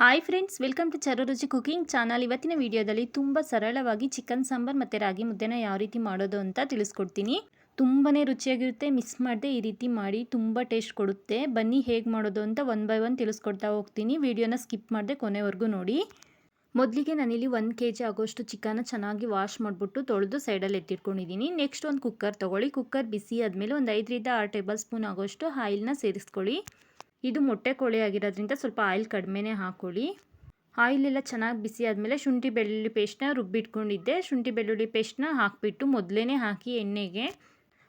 Hi friends, welcome to ಚರು ರುಚಿ cooking channel. ಇವತ್ತಿನ ವಿಡಿಯೋದಲ್ಲಿ ತುಂಬ ಸರಳವಾಗಿ ಚಿಕನ್ ಸಾಂಬಾರ್ ಮತ್ತು ರಾಗಿ ಮುದ್ದೆನ ಯಾವ ರೀತಿ ಮಾಡೋದು ಅಂತ ತಿಳಿಸ್ಕೊಡ್ತೀನಿ. ತುಂಬಾ ರುಚಿಯಾಗಿರುತ್ತೆ. ಮಿಸ್ ಮಾಡದೆ ಈ ರೀತಿ ಮಾಡಿ, ತುಂಬ ಟೇಸ್ಟ್ ಕೊಡುತ್ತೆ. ಬನ್ನಿ ಹೇಗೆ ಮಾಡೋದು ಅಂತ ಒನ್ ಬೈ ಒನ್ ತಿಳಿಸ್ಕೊಡ್ತಾ ಹೋಗ್ತೀನಿ. ವಿಡಿಯೋನ ಸ್ಕಿಪ್ ಮಾಡದೆ ಕೊನೆವರೆಗೂ ನೋಡಿ. ಮೊದಲಿಗೆ ನಾನಿಲ್ಲಿ 1 kg ಆಗೋಷ್ಟು ಚಿಕನ್ನ ಚೆನ್ನಾಗಿ ವಾಶ್ ಮಾಡಿಬಿಟ್ಟು ತೊಳೆದು ಸೈಡಲ್ಲಿ ಎತ್ತಿಟ್ಕೊಂಡಿದ್ದೀನಿ. ನೆಕ್ಸ್ಟ್ ಒಂದು ಕುಕ್ಕರ್ ತೊಗೊಳ್ಳಿ. ಕುಕ್ಕರ್ ಬಿಸಿ ಆದಮೇಲೆ ಒಂದು 5ರಿಂದ 6 ಟೇಬಲ್ ಸ್ಪೂನ್ ಆಗೋಷ್ಟು ಆಯಿಲ್ನ ಸೇರಿಸ್ಕೊಳ್ಳಿ. ಇದು ಮೊಟ್ಟೆ ಕೋಳಿ ಆಗಿರೋದ್ರಿಂದ ಸ್ವಲ್ಪ ಆಯಿಲ್ ಕಡಿಮೆನೇ ಹಾಕ್ಕೊಳ್ಳಿ. ಆಯಿಲ್ ಎಲ್ಲ ಚೆನ್ನಾಗಿ ಬಿಸಿ ಆದಮೇಲೆ ಶುಂಠಿ ಬೆಳ್ಳುಳ್ಳಿ ಪೇಸ್ಟ್ನ ರುಬ್ಬಿಟ್ಕೊಂಡಿದ್ದೆ. ಶುಂಠಿ ಬೆಳ್ಳುಳ್ಳಿ ಪೇಸ್ಟ್ನ ಹಾಕಿಬಿಟ್ಟು ಮೊದಲೇ ಹಾಕಿ ಎಣ್ಣೆಗೆ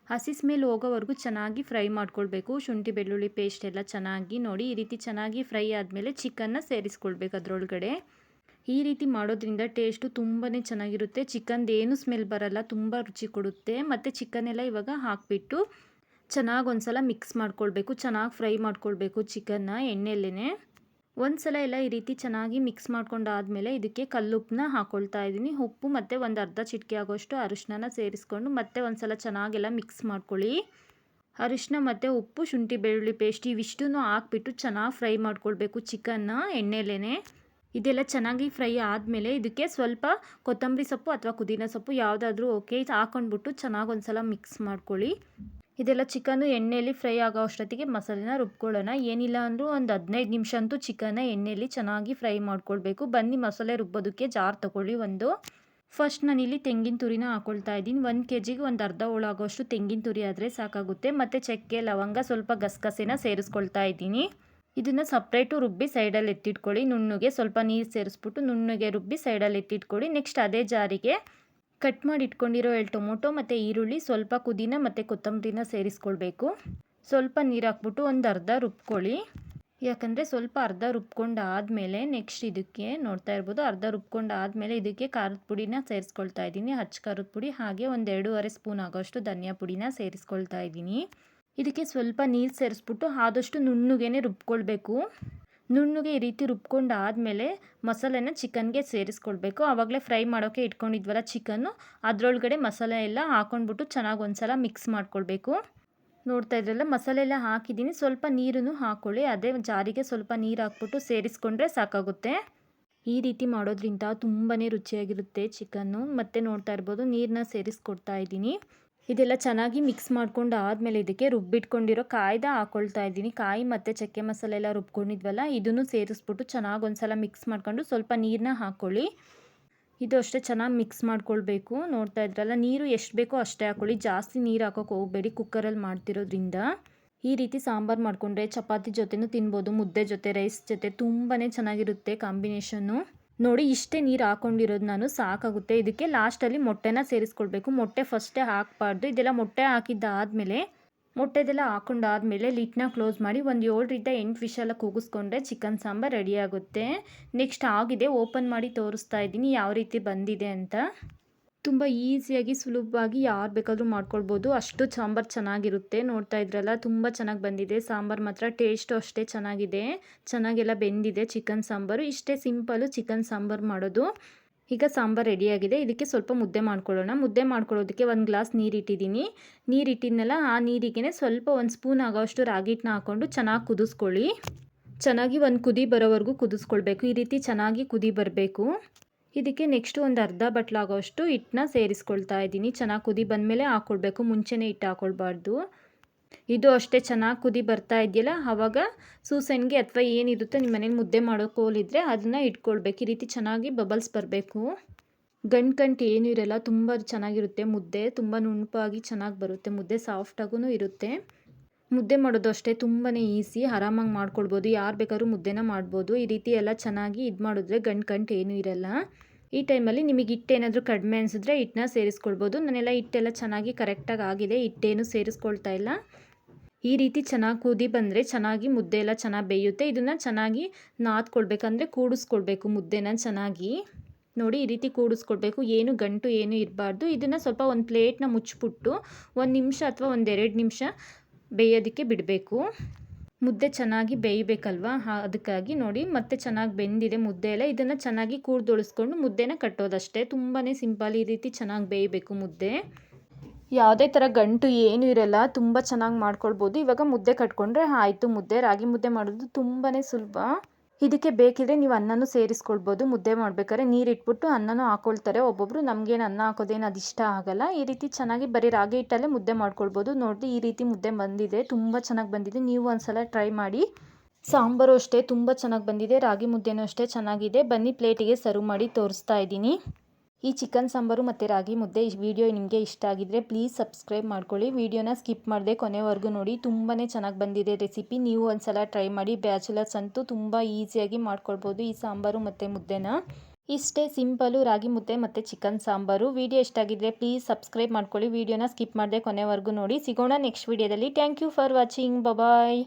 ಹಸಿ ಸ್ಮೆಲ್ ಹೋಗೋವರೆಗೂ ಚೆನ್ನಾಗಿ ಫ್ರೈ ಮಾಡ್ಕೊಳ್ಬೇಕು. ಶುಂಠಿ ಬೆಳ್ಳುಳ್ಳಿ ಪೇಸ್ಟ್ ಎಲ್ಲ ಚೆನ್ನಾಗಿ ನೋಡಿ ಈ ರೀತಿ ಚೆನ್ನಾಗಿ ಫ್ರೈ ಆದಮೇಲೆ ಚಿಕನ್ನ ಸೇರಿಸ್ಕೊಳ್ಬೇಕು ಅದರೊಳಗಡೆ. ಈ ರೀತಿ ಮಾಡೋದ್ರಿಂದ ಟೇಸ್ಟು ತುಂಬಾ ಚೆನ್ನಾಗಿರುತ್ತೆ. ಚಿಕನ್ದು ಏನು ಸ್ಮೆಲ್ ಬರಲ್ಲ, ತುಂಬ ರುಚಿ ಕೊಡುತ್ತೆ. ಮತ್ತು ಚಿಕನ್ನೆಲ್ಲ ಇವಾಗ ಹಾಕಿಬಿಟ್ಟು ಚೆನ್ನಾಗಿ ಒಂದ್ಸಲ ಮಿಕ್ಸ್ ಮಾಡ್ಕೊಳ್ಬೇಕು. ಚೆನ್ನಾಗಿ ಫ್ರೈ ಮಾಡ್ಕೊಳ್ಬೇಕು ಚಿಕನ್ನ ಎಣ್ಣೆಯಲ್ಲೇ. ಒಂದ್ಸಲ ಎಲ್ಲ ಈ ರೀತಿ ಚೆನ್ನಾಗಿ ಮಿಕ್ಸ್ ಮಾಡ್ಕೊಂಡಾದಮೇಲೆ ಇದಕ್ಕೆ ಕಲ್ಲುಪ್ಪನ್ನ ಹಾಕ್ಕೊಳ್ತಾ ಇದ್ದೀನಿ. ಉಪ್ಪು ಮತ್ತು ಒಂದು ಅರ್ಧ ಚಿಟಿಕೆ ಆಗೋಷ್ಟು ಅರಿಶಿನ ಸೇರಿಸ್ಕೊಂಡು ಮತ್ತೆ ಒಂದ್ಸಲ ಚೆನ್ನಾಗೆಲ್ಲ ಮಿಕ್ಸ್ ಮಾಡ್ಕೊಳ್ಳಿ. ಅರಿಶಿನ ಮತ್ತು ಉಪ್ಪು, ಶುಂಠಿ ಬೆಳ್ಳುಳ್ಳಿ ಪೇಸ್ಟ್ ಇವಿಷ್ಟನ್ನು ಹಾಕ್ಬಿಟ್ಟು ಚೆನ್ನಾಗಿ ಫ್ರೈ ಮಾಡ್ಕೊಳ್ಬೇಕು ಚಿಕನ್ನ ಎಣ್ಣೆಯಲ್ಲೇ. ಇದೆಲ್ಲ ಚೆನ್ನಾಗಿ ಫ್ರೈ ಆದಮೇಲೆ ಇದಕ್ಕೆ ಸ್ವಲ್ಪ ಕೊತ್ತಂಬರಿ ಸೊಪ್ಪು ಅಥವಾ ಪುದೀನ ಸೊಪ್ಪು ಯಾವುದಾದ್ರೂ ಓಕೆ ಹಾಕೊಂಡ್ಬಿಟ್ಟು ಚೆನ್ನಾಗಿ ಒಂದ್ಸಲ ಮಿಕ್ಸ್ ಮಾಡ್ಕೊಳ್ಳಿ. ಇದೆಲ್ಲ ಚಿಕನ್ನು ಎಣ್ಣೆಯಲ್ಲಿ ಫ್ರೈ ಆಗೋ ಅಷ್ಟೊತ್ತಿಗೆ ಮಸಾಲೆನ ರುಬ್ಕೊಳ್ಳೋಣ. ಏನಿಲ್ಲ ಅಂದರೂ ಒಂದು 15 ನಿಮಿಷ ಅಂತೂ ಚಿಕನ್ನ ಎಣ್ಣೆಯಲ್ಲಿ ಚೆನ್ನಾಗಿ ಫ್ರೈ ಮಾಡ್ಕೊಳ್ಬೇಕು. ಬನ್ನಿ ಮಸಾಲೆ ರುಬ್ಬೋದಕ್ಕೆ ಜಾರ್ ತೊಗೊಳ್ಳಿ ಒಂದು. ಫಸ್ಟ್ ನಾನಿಲ್ಲಿ ತೆಂಗಿನ ತುರಿನ ಹಾಕ್ಕೊಳ್ತಾ ಇದ್ದೀನಿ. 1 kgಗೆ ಒಂದು ಅರ್ಧ ಹೋಳು ಆಗೋಷ್ಟು ತೆಂಗಿನ ತುರಿ ಆದರೆ ಸಾಕಾಗುತ್ತೆ. ಮತ್ತು ಚಕ್ಕೆ, ಲವಂಗ, ಸ್ವಲ್ಪ ಗಸಗಸೆನ ಸೇರಿಸ್ಕೊಳ್ತಾ ಇದ್ದೀನಿ. ಇದನ್ನು ಸಪ್ರೇಟು ರುಬ್ಬಿ ಸೈಡಲ್ಲಿ ಎತ್ತಿಟ್ಕೊಳ್ಳಿ. ನುಣ್ಣಗೆ ಸ್ವಲ್ಪ ನೀರು ಸೇರಿಸ್ಬಿಟ್ಟು ನುಣ್ಣಗೆ ರುಬ್ಬಿ ಸೈಡಲ್ಲಿ ಎತ್ತಿಟ್ಕೊಳ್ಳಿ. ನೆಕ್ಸ್ಟ್ ಅದೇ ಜಾರಿಗೆ ಕಟ್ ಮಾಡಿ ಇಟ್ಕೊಂಡಿರೋ 2 ಟೊಮೊಟೊ ಮತ್ತು ಈರುಳ್ಳಿ, ಸ್ವಲ್ಪ ಪುದೀನ ಮತ್ತು ಕೊತ್ತಂಬರಿನ ಸೇರಿಸ್ಕೊಳ್ಬೇಕು. ಸ್ವಲ್ಪ ನೀರು ಹಾಕ್ಬಿಟ್ಟು ಒಂದು ಅರ್ಧ ರುಬ್ಕೊಳ್ಳಿ. ಯಾಕಂದರೆ ಸ್ವಲ್ಪ ಅರ್ಧ ರುಬ್ಕೊಂಡು ಆದಮೇಲೆ ನೆಕ್ಸ್ಟ್ ಇದಕ್ಕೆ ನೋಡ್ತಾ ಇರ್ಬೋದು, ಅರ್ಧ ರುಬ್ಕೊಂಡು ಆದಮೇಲೆ ಇದಕ್ಕೆ ಖಾರದ ಪುಡಿನ ಸೇರಿಸ್ಕೊಳ್ತಾ ಇದ್ದೀನಿ. ಹಚ್ಚ ಖಾರದ ಪುಡಿ, ಹಾಗೆ ಒಂದು 2.5 ಸ್ಪೂನ್ ಆಗೋಷ್ಟು ಧನಿಯಾ ಪುಡಿನ ಸೇರಿಸ್ಕೊಳ್ತಾ ಇದ್ದೀನಿ. ಇದಕ್ಕೆ ಸ್ವಲ್ಪ ನೀರು ಸೇರಿಸ್ಬಿಟ್ಟು ಆದಷ್ಟು ನುಣ್ಣಗೆ ರುಬ್ಕೊಳ್ಬೇಕು. ನುಣ್ಣಗೆ ಈ ರೀತಿ ರುಬ್ಕೊಂಡು ಆದಮೇಲೆ ಮಸಾಲೆನ ಚಿಕನ್ಗೆ ಸೇರಿಸ್ಕೊಳ್ಬೇಕು. ಆವಾಗಲೇ ಫ್ರೈ ಮಾಡೋಕ್ಕೆ ಇಟ್ಕೊಂಡಿದ್ವಲ್ಲ ಚಿಕನ್ನು, ಅದರೊಳಗಡೆ ಮಸಾಲೆ ಎಲ್ಲ ಹಾಕ್ಕೊಂಡ್ಬಿಟ್ಟು ಚೆನ್ನಾಗಿ ಒಂದ್ಸಲ ಮಿಕ್ಸ್ ಮಾಡ್ಕೊಳ್ಬೇಕು. ನೋಡ್ತಾ ಇದ್ರಲ್ಲ ಮಸಾಲೆ ಎಲ್ಲ ಹಾಕಿದ್ದೀನಿ. ಸ್ವಲ್ಪ ನೀರನ್ನು ಹಾಕ್ಕೊಳ್ಳಿ. ಅದೇ ಜಾರಿಗೆ ಸ್ವಲ್ಪ ನೀರು ಹಾಕ್ಬಿಟ್ಟು ಸೇರಿಸ್ಕೊಂಡ್ರೆ ಸಾಕಾಗುತ್ತೆ. ಈ ರೀತಿ ಮಾಡೋದ್ರಿಂದ ತುಂಬಾ ರುಚಿಯಾಗಿರುತ್ತೆ ಚಿಕನ್ನು. ಮತ್ತು ನೋಡ್ತಾ ಇರ್ಬೋದು ನೀರನ್ನ ಸೇರಿಸ್ಕೊಡ್ತಾ ಇದ್ದೀನಿ. ಇದೆಲ್ಲ ಚೆನ್ನಾಗಿ ಮಿಕ್ಸ್ ಮಾಡ್ಕೊಂಡು ಆದಮೇಲೆ ಇದಕ್ಕೆ ರುಬ್ಬಿಟ್ಕೊಂಡಿರೋ ಕಾಯ್ದ ಹಾಕ್ಕೊಳ್ತಾ ಇದ್ದೀನಿ. ಕಾಯಿ ಮತ್ತು ಚಕ್ಕೆ ಮಸಾಲೆ ಎಲ್ಲ ರುಬ್ಕೊಂಡಿದ್ವಲ್ಲ ಇದನ್ನು ಸೇರಿಸ್ಬಿಟ್ಟು ಚೆನ್ನಾಗಿ ಒಂದ್ಸಲ ಮಿಕ್ಸ್ ಮಾಡ್ಕೊಂಡು ಸ್ವಲ್ಪ ನೀರನ್ನ ಹಾಕ್ಕೊಳ್ಳಿ. ಇದು ಅಷ್ಟೇ ಚೆನ್ನಾಗಿ ಮಿಕ್ಸ್ ಮಾಡ್ಕೊಳ್ಬೇಕು. ನೋಡ್ತಾ ಇದ್ರಲ್ಲ ನೀರು ಎಷ್ಟು ಬೇಕೋ ಅಷ್ಟೇ ಹಾಕ್ಕೊಳ್ಳಿ. ಜಾಸ್ತಿ ನೀರು ಹಾಕೋಕೆ ಹೋಗಬೇಡಿ ಕುಕ್ಕರಲ್ಲಿ ಮಾಡ್ತಿರೋದ್ರಿಂದ. ಈ ರೀತಿ ಸಾಂಬಾರು ಮಾಡಿಕೊಂಡ್ರೆ ಚಪಾತಿ ಜೊತೆನೂ ತಿನ್ಬೋದು, ಮುದ್ದೆ ಜೊತೆ, ರೈಸ್ ಜೊತೆ ತುಂಬಾ ಚೆನ್ನಾಗಿರುತ್ತೆ ಕಾಂಬಿನೇಷನ್ನು. ನೋಡಿ ಇಷ್ಟೇ ನೀರು ಹಾಕ್ಕೊಂಡಿರೋದು ನಾನು, ಸಾಕಾಗುತ್ತೆ. ಇದಕ್ಕೆ ಲಾಸ್ಟಲ್ಲಿ ಮೊಟ್ಟೆನ ಸೇರಿಸ್ಕೊಳ್ಬೇಕು. ಮೊಟ್ಟೆ ಫಸ್ಟೇ ಹಾಕಬಾರ್ದು. ಇದೆಲ್ಲ ಮೊಟ್ಟೆ ಹಾಕಿದ್ದಾದಮೇಲೆ ಮೊಟ್ಟೆದೆಲ್ಲ ಹಾಕೊಂಡಾದ್ಮೇಲೆ ಲಿಡ್ನ ಕ್ಲೋಸ್ ಮಾಡಿ ಒಂದು 7ರಿಂದ 8 ವಿಷಲ ಕೂಗಿಸ್ಕೊಂಡ್ರೆ ಚಿಕನ್ ಸಾಂಬಾರು ರೆಡಿ ಆಗುತ್ತೆ. ನೆಕ್ಸ್ಟ್ ಆಗಿದೆ, ಓಪನ್ ಮಾಡಿ ತೋರಿಸ್ತಾ ಇದ್ದೀನಿ ಯಾವ ರೀತಿ ಬಂದಿದೆ ಅಂತ. ತುಂಬ ಈಸಿಯಾಗಿ ಸುಲಭವಾಗಿ ಯಾರು ಬೇಕಾದರೂ ಮಾಡ್ಕೊಳ್ಬೋದು. ಅಷ್ಟು ಸಾಂಬಾರು ಚೆನ್ನಾಗಿರುತ್ತೆ. ನೋಡ್ತಾ ಇದ್ರಲ್ಲ ತುಂಬ ಚೆನ್ನಾಗಿ ಬಂದಿದೆ ಸಾಂಬಾರು. ಮಾತ್ರ ಟೇಸ್ಟು ಅಷ್ಟೇ ಚೆನ್ನಾಗಿದೆ. ಚೆನ್ನಾಗೆಲ್ಲ ಬೆಂದಿದೆ ಚಿಕನ್ ಸಾಂಬಾರು. ಇಷ್ಟೇ ಸಿಂಪಲ್ಲು ಚಿಕನ್ ಸಾಂಬಾರು ಮಾಡೋದು. ಈಗ ಸಾಂಬಾರು ರೆಡಿಯಾಗಿದೆ. ಇದಕ್ಕೆ ಸ್ವಲ್ಪ ಮುದ್ದೆ ಮಾಡ್ಕೊಳ್ಳೋಣ. ಮುದ್ದೆ ಮಾಡ್ಕೊಳ್ಳೋದಕ್ಕೆ 1 ಗ್ಲಾಸ್ ನೀರು ಇಟ್ಟಿದ್ದೀನಿ. ನೀರು ಇಟ್ಟಿದ್ನಲ್ಲ ಆ ನೀರಿಗೆ ಸ್ವಲ್ಪ 1 ಸ್ಪೂನ್ ಆಗೋಷ್ಟು ರಾಗಿ ಹಿಟ್ಟನ್ನ ಹಾಕ್ಕೊಂಡು ಚೆನ್ನಾಗಿ ಕುದಿಸ್ಕೊಳ್ಳಿ. ಚೆನ್ನಾಗಿ ಒಂದು ಕುದಿ ಬರೋವರೆಗೂ ಕುದಿಸ್ಕೊಳ್ಬೇಕು. ಈ ರೀತಿ ಚೆನ್ನಾಗಿ ಕುದಿ ಬರಬೇಕು. ಇದಕ್ಕೆ ನೆಕ್ಸ್ಟ್ ಒಂದು ಅರ್ಧ ಬಟ್ಲಾಗೋಷ್ಟು ಹಿಟ್ಟನ್ನ ಸೇರಿಸ್ಕೊಳ್ತಾ ಇದ್ದೀನಿ. ಚೆನ್ನಾಗಿ ಕುದಿ ಬಂದಮೇಲೆ ಹಾಕ್ಕೊಳ್ಬೇಕು, ಮುಂಚೆನೇ ಹಿಟ್ಟು ಹಾಕ್ಕೊಳ್ಬಾರ್ದು. ಇದು ಅಷ್ಟೇ ಚೆನ್ನಾಗಿ ಕುದಿ ಬರ್ತಾ ಇದೆಯಲ್ಲ ಆವಾಗ ಸೂಸನ್ಗೆ ಅಥವಾ ಏನಿರುತ್ತೆ ನಿಮ್ಮ ಮನೇಲಿ ಮುದ್ದೆ ಮಾಡೋ ಕೋಲಿದ್ರೆ ಅದನ್ನು ಇಟ್ಕೊಳ್ಬೇಕು. ಈ ರೀತಿ ಚೆನ್ನಾಗಿ ಬಬಲ್ಸ್ ಬರಬೇಕು. ಗಂಟು ಏನೂ ಇರಲ್ಲ, ತುಂಬ ಚೆನ್ನಾಗಿರುತ್ತೆ ಮುದ್ದೆ. ತುಂಬ ನುಣುಪಾಗಿ ಚೆನ್ನಾಗಿ ಬರುತ್ತೆ ಮುದ್ದೆ, ಸಾಫ್ಟಾಗೂ ಇರುತ್ತೆ. ಮುದ್ದೆ ಮಾಡೋದು ಅಷ್ಟೇ ತುಂಬಾ ಈಸಿ, ಆರಾಮಾಗಿ ಮಾಡ್ಕೊಳ್ಬೋದು. ಯಾರು ಬೇಕಾದ್ರೂ ಮುದ್ದೆನ ಮಾಡ್ಬೋದು. ಈ ರೀತಿ ಎಲ್ಲ ಚೆನ್ನಾಗಿ ಇದು ಮಾಡಿದ್ರೆ ಗಂಟು ಏನೂ ಇರಲ್ಲ. ಈ ಟೈಮಲ್ಲಿ ನಿಮಗೆ ಹಿಟ್ಟು ಏನಾದರೂ ಕಡಿಮೆ ಅನಿಸಿದ್ರೆ ಹಿಟ್ಟನ್ನ ಸೇರಿಸ್ಕೊಳ್ಬೋದು. ನಾನೆಲ್ಲ ಹಿಟ್ಟೆಲ್ಲ ಚೆನ್ನಾಗಿ ಕರೆಕ್ಟಾಗಿ ಆಗಿದೆ, ಹಿಟ್ಟೇನು ಸೇರಿಸ್ಕೊಳ್ತಾ ಇಲ್ಲ. ಈ ರೀತಿ ಚೆನ್ನಾಗಿ ಕುದಿ ಬಂದರೆ ಚೆನ್ನಾಗಿ ಮುದ್ದೆ ಎಲ್ಲ ಚೆನ್ನಾಗಿ ಬೇಯುತ್ತೆ. ಇದನ್ನು ಚೆನ್ನಾಗಿ ನಾದ್ಕೊಳ್ಬೇಕಂದ್ರೆ ಕೂಡಿಸ್ಕೊಳ್ಬೇಕು ಮುದ್ದೆನ ಚೆನ್ನಾಗಿ. ನೋಡಿ ಈ ರೀತಿ ಕೂಡಿಸ್ಕೊಳ್ಬೇಕು, ಏನು ಗಂಟು ಏನು ಇರಬಾರ್ದು. ಇದನ್ನು ಸ್ವಲ್ಪ ಒಂದು ಪ್ಲೇಟ್ನ ಮುಚ್ಚಿಬಿಟ್ಟು 1 ನಿಮಿಷ ಅಥವಾ ಒಂದು 2 ನಿಮಿಷ ಬೇಯೋದಕ್ಕೆ ಬಿಡಬೇಕು. ಮುದ್ದೆ ಚೆನ್ನಾಗಿ ಬೇಯಬೇಕಲ್ವಾ, ಅದಕ್ಕಾಗಿ ನೋಡಿ ಮತ್ತೆ ಚೆನ್ನಾಗಿ ಬೆಂದಿದೆ ಮುದ್ದೆ ಎಲ್ಲ. ಇದನ್ನು ಚೆನ್ನಾಗಿ ಕೂಡ್ದೊಳಿಸ್ಕೊಂಡು ಮುದ್ದೆನ ಕಟ್ಟೋದಷ್ಟೇ, ತುಂಬಾ ಸಿಂಪಲ್. ಈ ರೀತಿ ಚೆನ್ನಾಗಿ ಬೇಯಬೇಕು ಮುದ್ದೆ. ಯಾವುದೇ ಥರ ಗಂಟು ಏನೂ ಇರಲ್ಲ, ತುಂಬ ಚೆನ್ನಾಗಿ ಮಾಡ್ಕೊಳ್ಬೋದು. ಇವಾಗ ಮುದ್ದೆ ಕಟ್ಕೊಂಡ್ರೆ ಆಯಿತು ಮುದ್ದೆ. ರಾಗಿ ಮುದ್ದೆ ಮಾಡೋದು ತುಂಬಾ ಸುಲಭ. ಇದಕ್ಕೆ ಬೇಕಿದ್ರೆ ನೀವು ಅನ್ನನೂ ಸೇರಿಸ್ಕೊಳ್ಬೋದು. ಮುದ್ದೆ ಮಾಡ್ಬೇಕಾದ್ರೆ ನೀರಿಟ್ಬಿಟ್ಟು ಅನ್ನನೂ ಹಾಕ್ಕೊಳ್ತಾರೆ ಒಬ್ಬೊಬ್ಬರು. ನಮಗೇನು ಅನ್ನ ಹಾಕೋದೇನು ಅದು ಇಷ್ಟ ಆಗಲ್ಲ. ಈ ರೀತಿ ಚೆನ್ನಾಗಿ ಬರೀ ರಾಗಿ ಹಿಟ್ಟಲ್ಲೇ ಮುದ್ದೆ ಮಾಡ್ಕೊಳ್ಬೋದು. ನೋಡಿ ಈ ರೀತಿ ಮುದ್ದೆ ಬಂದಿದೆ, ತುಂಬ ಚೆನ್ನಾಗಿ ಬಂದಿದೆ. ನೀವು ಒಂದ್ಸಲ ಟ್ರೈ ಮಾಡಿ. ಸಾಂಬಾರು ಅಷ್ಟೇ ತುಂಬ ಚೆನ್ನಾಗಿ ಬಂದಿದೆ, ರಾಗಿ ಮುದ್ದೆನೂ ಅಷ್ಟೇ ಚೆನ್ನಾಗಿದೆ. ಬನ್ನಿ ಪ್ಲೇಟಿಗೆ ಸರ್ವ್ ಮಾಡಿ ತೋರಿಸ್ತಾ ಇದ್ದೀನಿ. ಈ ಚಿಕನ್ ಸಾಂಬಾರು ಮತ್ತು ರಾಗಿ ಮುದ್ದೆ ಈ ವಿಡಿಯೋ ನಿಮಗೆ ಇಷ್ಟ ಆಗಿದ್ರೆ ಪ್ಲೀಸ್ ಸಬ್ಸ್ಕ್ರೈಬ್ ಮಾಡ್ಕೊಳ್ಳಿ. ವಿಡಿಯೋನ ಸ್ಕಿಪ್ ಮಾಡದೆ ಕೊನೆವರೆಗೂ ನೋಡಿ. ತುಂಬಾ ಚೆನ್ನಾಗಿ ಬಂದಿದೆ ರೆಸಿಪಿ. ನೀವು ಒಂದ್ಸಲ ಟ್ರೈ ಮಾಡಿ. ಬ್ಯಾಚುಲರ್ಸ್ ಅಂತೂ ತುಂಬ ಈಸಿಯಾಗಿ ಮಾಡ್ಕೊಳ್ಬೋದು ಈ ಸಾಂಬಾರು ಮತ್ತು ಮುದ್ದೆನ. ಇಷ್ಟೇ ಸಿಂಪಲು ರಾಗಿ ಮುದ್ದೆ ಮತ್ತು ಚಿಕನ್ ಸಾಂಬಾರು. ವಿಡಿಯೋ ಇಷ್ಟ ಆಗಿದ್ರೆ ಪ್ಲೀಸ್ ಸಬ್ಸ್ಕ್ರೈಬ್ ಮಾಡ್ಕೊಳ್ಳಿ. ವಿಡಿಯೋನ ಸ್ಕಿಪ್ ಮಾಡದೆ ಕೊನೆವರೆಗೂ ನೋಡಿ. ಸಿಗೋಣ ನೆಕ್ಸ್ಟ್ ವಿಡಿಯೋದಲ್ಲಿ. Thank you for watching. Bye.